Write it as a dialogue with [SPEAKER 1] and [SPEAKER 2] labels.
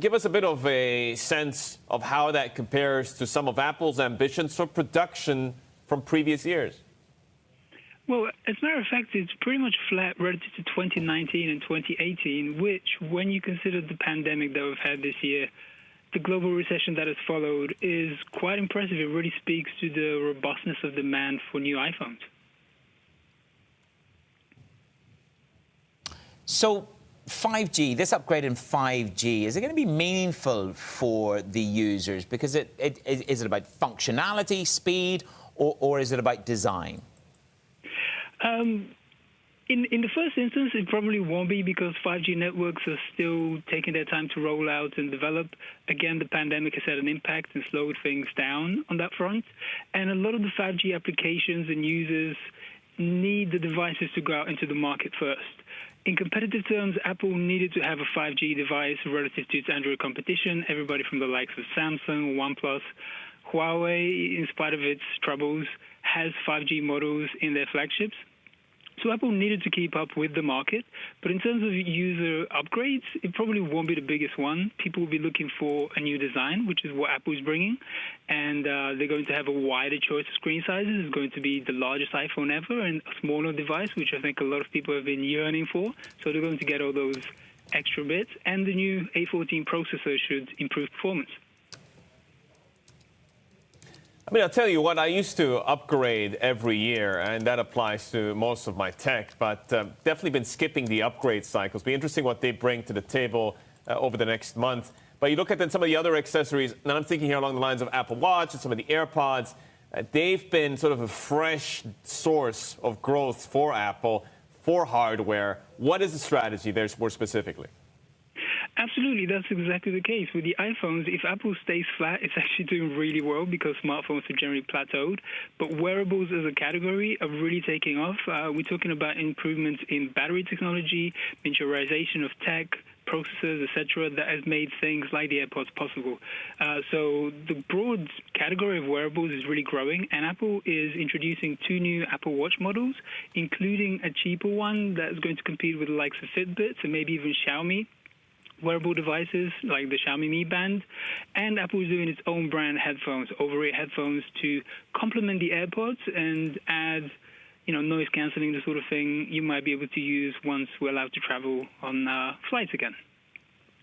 [SPEAKER 1] Give us a bit of a sense of how that compares to some of Apple's ambitions for production from previous years.
[SPEAKER 2] Well, as a matter of fact, it's pretty much flat relative to 2019 and 2018, which, when you consider the pandemic that we've had this year, the global recession that has followed, is quite impressive. It really speaks to the robustness of demand for new iPhones.
[SPEAKER 3] So 5G, this upgrade in 5G, is it going to be meaningful for the users? Because is it about functionality, speed, or is it about design?
[SPEAKER 2] In the first instance, it probably won't be, because 5G networks are still taking their time to roll out and develop. Again, the pandemic has had an impact and slowed things down on that front. And a lot of the 5G applications and users need the devices to go out into the market first. In competitive terms, Apple needed to have a 5G device relative to its Android competition. Everybody from the likes of Samsung, OnePlus, Huawei, in spite of its troubles, has 5G models in their flagships. So Apple needed to keep up with the market. But in terms of user upgrades, it probably won't be the biggest one. People will be looking for a new design, which is what Apple is bringing. And they're going to have a wider choice of screen sizes. It's going to be the largest iPhone ever and a smaller device, which I think a lot of people have been yearning for. So they're going to get all those extra bits. And the new A14 processor should improve performance.
[SPEAKER 1] I mean, I'll tell you what, I used to upgrade every year, and that applies to most of my tech, but definitely been skipping the upgrade cycles. Be interesting what they bring to the table over the next month. But you look at then some of the other accessories, and I'm thinking here along the lines of Apple Watch and some of the AirPods. They've been sort of a fresh source of growth for Apple, for hardware. What is the strategy there more specifically?
[SPEAKER 2] Absolutely, that's exactly the case. With the iPhones, if Apple stays flat, it's actually doing really well because smartphones are generally plateaued. But wearables as a category are really taking off. We're talking about improvements in battery technology, miniaturization of tech, processors, etc., that has made things like the AirPods possible. So the broad category of wearables is really growing, and Apple is introducing 2 new Apple Watch models, including a cheaper one that's going to compete with the likes of Fitbit and maybe even Xiaomi wearable devices like the Xiaomi Mi Band. And Apple is doing its own brand headphones, over-ear headphones, to complement the AirPods and add, noise cancelling, the sort of thing you might be able to use once we're allowed to travel on flights again.